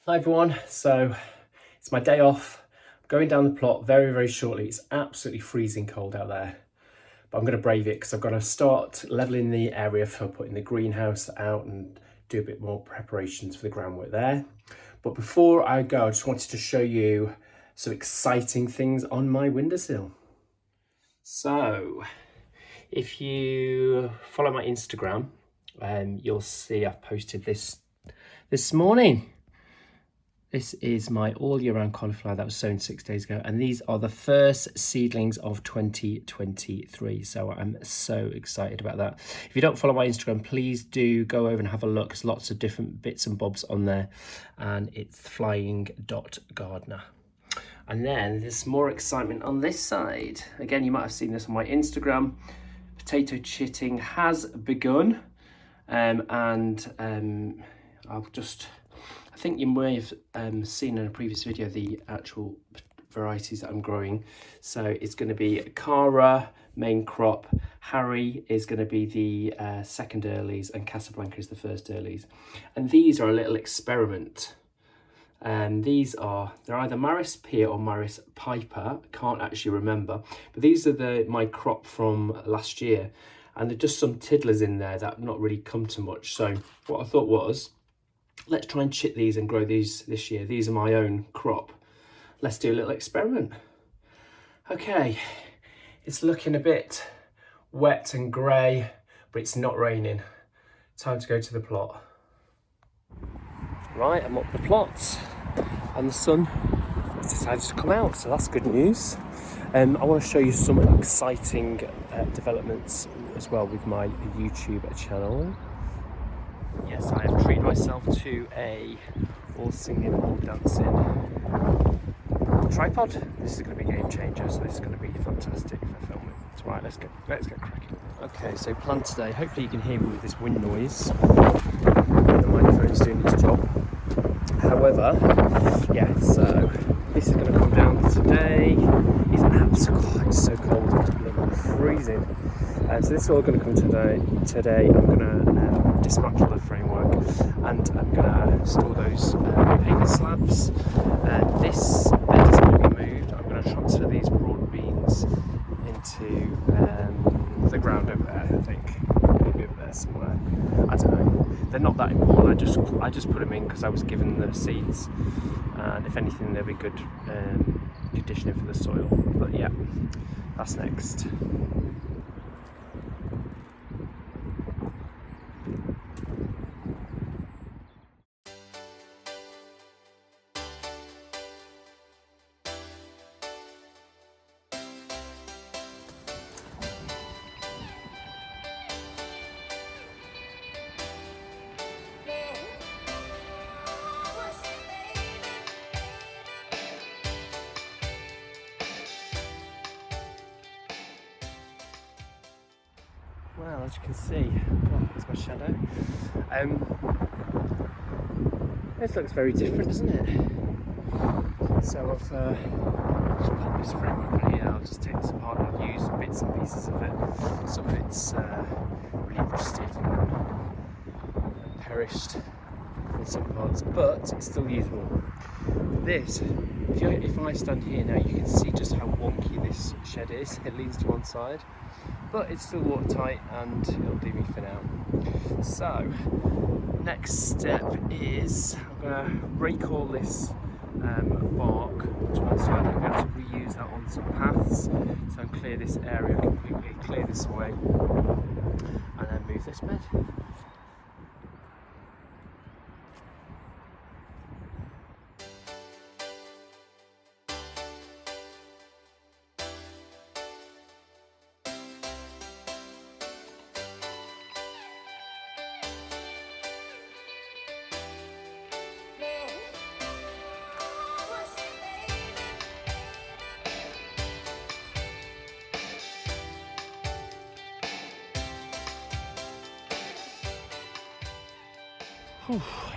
Hi everyone, so it's my day off. I'm going down the plot very shortly. It's absolutely freezing cold out there, but I'm going to brave it because I've got to start levelling the area for putting the greenhouse out and do a bit more preparations for the groundwork there. But before I go, I just wanted to show you some exciting things on my windowsill. So if you follow my Instagram, you'll see I've posted this morning. This is my all year round cauliflower that was sown 6 days ago, and these are the first seedlings of 2023. So I'm so excited about that. If you don't follow my Instagram, please do go over and have a look. There's lots of different bits and bobs on there, and it's flying.gardener. And then there's more excitement on this side. Again, you might have seen this on my Instagram. Potato chitting has begun, I think you may have seen in a previous video the actual varieties that I'm growing. So it's going to be Cara, main crop, Harry is going to be the second earlies, and Casablanca is the first earlies. And these are a little experiment. They're either Maris Peer or Maris Piper, can't actually remember, but these are my crop from last year, and there's just some tiddlers in there that have not really come to much. So what I thought was, let's try and chit these and grow these this year. These are my own crop. Let's do a little experiment. Okay, it's looking a bit wet and grey, but it's not raining. Time to go to the plot. Right, I'm up the plot and the sun has decided to come out, so that's good news. I want to show you some exciting developments as well with my YouTube channel. Yes, I have treated myself to a all singing, all dancing tripod. This is going to be a game changer, so this is going to be fantastic for filming. So right, let's get cracking. Okay, so plan today. Hopefully you can hear me with this wind noise. The microphone's doing its job. However, yeah, so this is going to come down today. It's so cold, it's freezing. So this is all going to come today. I'm going to dismantle the framework, and I'm going to store those paper slabs. This bed is going to be moved. I'm going to transfer these broad beans into the ground over there, I think. Maybe over there somewhere. I don't know. They're not that important. I just put them in because I was given the seeds, and if anything, they'll be good conditioning for the soil. But yeah, that's next. Well, as you can see, there's my shadow. This looks very different, doesn't it? So I've just put this framework on here. I'll just take this apart and I'll use bits and pieces of it. Some of it's really rusted and perished in some parts, but it's still usable. This, if I stand here now, you can see just how wonky this shed is. It leans to one side, but it's still watertight and it'll do me for now. So, next step is I'm going to rake all this bark to one side. I'm going to reuse that on some paths, so I'll clear this area completely, clear this away, and then move this bed.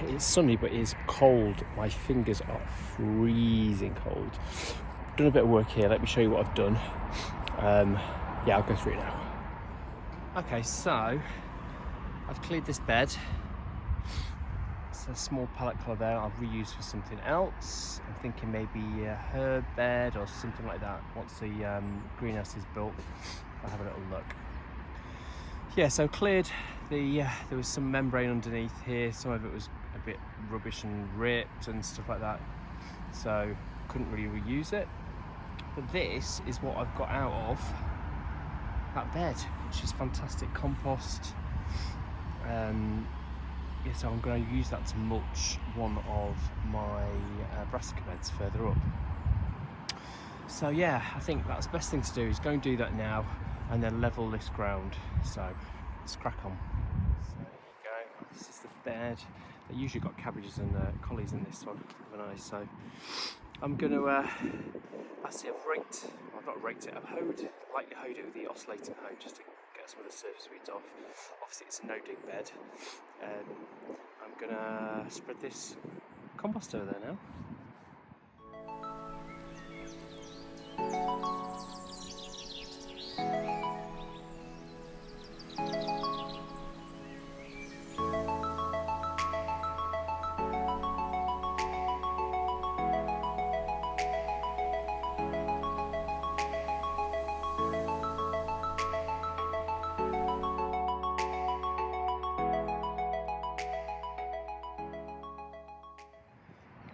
It's sunny, but it is cold. My fingers are freezing cold. Done a bit of work here. Let me show you what I've done. Yeah, I'll go through it now. Okay, so I've cleared this bed. a small pallet cloth there I'll reuse for something else. I'm thinking maybe a herb bed or something like that once the greenhouse is built. I'll have a little look. Yeah, so cleared there was some membrane underneath here. Some of it was a bit rubbish and ripped and stuff like that, so couldn't really reuse it. But this is what I've got out of that bed, which is fantastic compost. Yeah, so I'm going to use that to mulch one of my brassica beds further up. So yeah, I think that's the best thing to do, is go and do that now and then level this ground. So let's crack on. So there you go, this is the bed. They usually got cabbages and collies in this one, nice. So I'm going to actually I've not raked it, I've lightly hoed it with the oscillating hoe just to get some of the surface weeds off. Obviously it's a no-dig bed. I'm going to spread this compost over there now.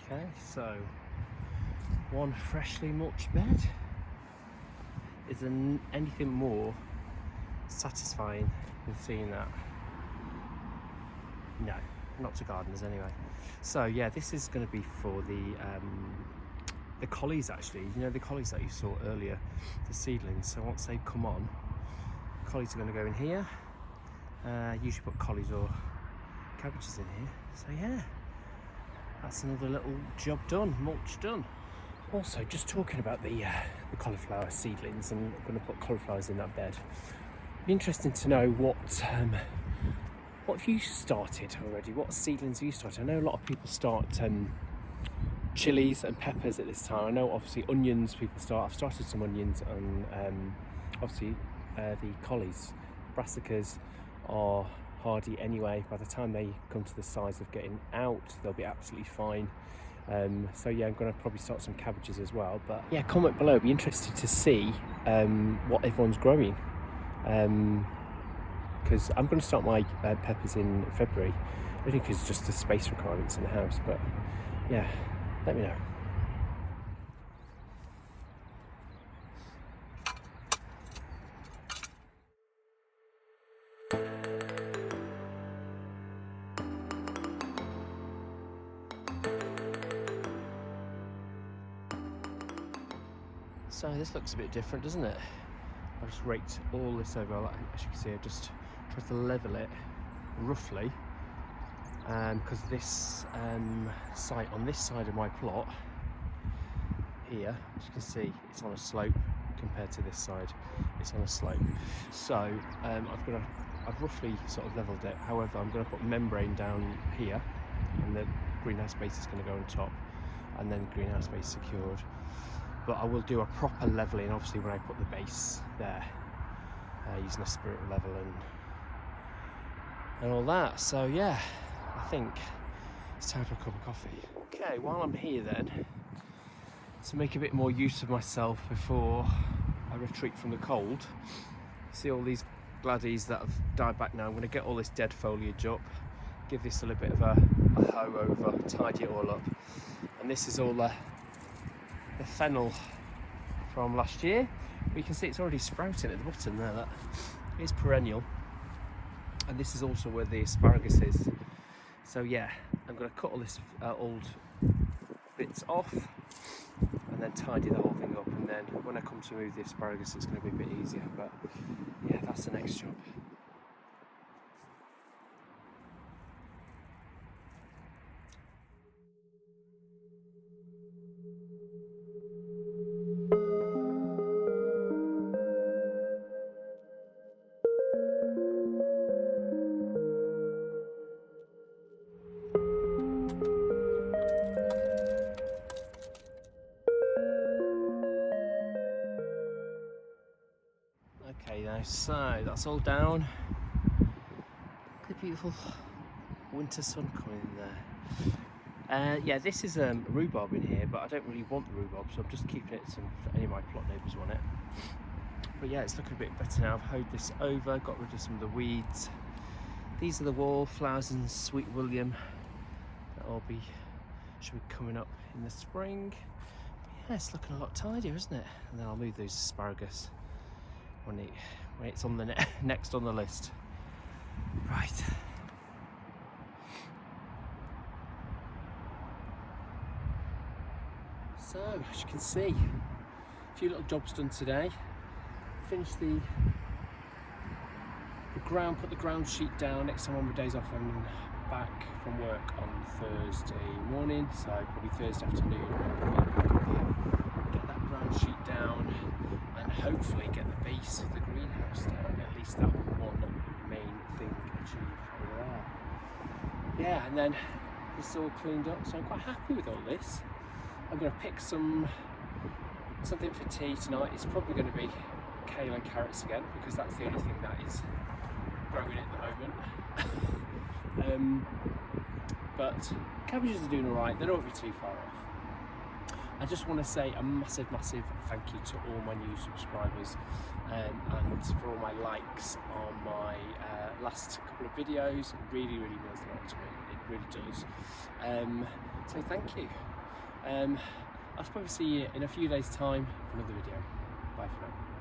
Okay, so one freshly mulched bed. Is there anything more satisfying than seeing that? No, not to gardeners anyway. So yeah, this is going to be for the collies actually. You know, the collies that you saw earlier, the seedlings. So once they come on, collies are going to go in here. Usually put collies or cabbages in here. So yeah, that's another little job done, mulch done. Also, just talking about the cauliflower seedlings, and I'm going to put cauliflowers in that bed. It'd be interesting to know what have you started already? What seedlings have you started? I know a lot of people start chilies and peppers at this time. I know obviously onions people start. I've started some onions, and obviously the collies, brassicas are hardy anyway. By the time they come to the size of getting out, they'll be absolutely fine. So yeah, I'm going to probably start some cabbages as well. But yeah, comment below. Be interested to see what everyone's growing, because I'm going to start my peppers in February, only because it's just the space requirements in the house. But yeah, let me know. So this looks a bit different, doesn't it? I've just raked all this over, as you can see. I just tried to level it roughly, because this site on this side of my plot here, as you can see, it's on a slope compared to this side. It's on a slope. So I've roughly sort of leveled it. However, I'm going to put membrane down here, and the greenhouse base is going to go on top, and then greenhouse base secured. But I will do a proper levelling, obviously, when I put the base there, using a spirit level and all that. So yeah, I think it's time for a cup of coffee. Okay, while I'm here then, to make a bit more use of myself before I retreat from the cold, see all these gladies that have died back now. I'm going to get all this dead foliage up, give this a little bit of a hoe over, tidy it all up. And this is all the fennel from last year. You can see it's already sprouting at the bottom there. That is perennial, and this is also where the asparagus is. So yeah, I'm going to cut all this old bits off and then tidy the whole thing up, and then when I come to move the asparagus it's going to be a bit easier. But yeah, that's the next job. Okay, now so that's all down. The beautiful winter sun coming in there. Yeah, this is rhubarb in here, but I don't really want the rhubarb, so I'm just keeping it so any of my plot neighbours want it. But yeah, it's looking a bit better now. I've hoed this over, got rid of some of the weeds. These are the wallflowers and sweet William that should be coming up in the spring. But yeah, it's looking a lot tidier, isn't it? And then I'll move those asparagus when it's on the next on the list. Right. So, as you can see, a few little jobs done today. Finished the ground, put the ground sheet down. Next time on my days off, I'm back from work on Thursday morning, so probably Thursday afternoon get that ground sheet down and hopefully get the base of the greenhouse down. At least that would be one main thing achieved over there. Yeah, and then this is all cleaned up, so I'm quite happy with all this. I'm going to pick something for tea tonight. It's probably going to be kale and carrots again, because that's the only thing that is growing at the moment. But cabbages are doing all right. They don't be too far off. I just want to say a massive thank you to all my new subscribers, and for all my likes on my last couple of videos. It really means a lot to me. It really does. So thank you. I'll probably see you in a few days' time for another video. Bye for now.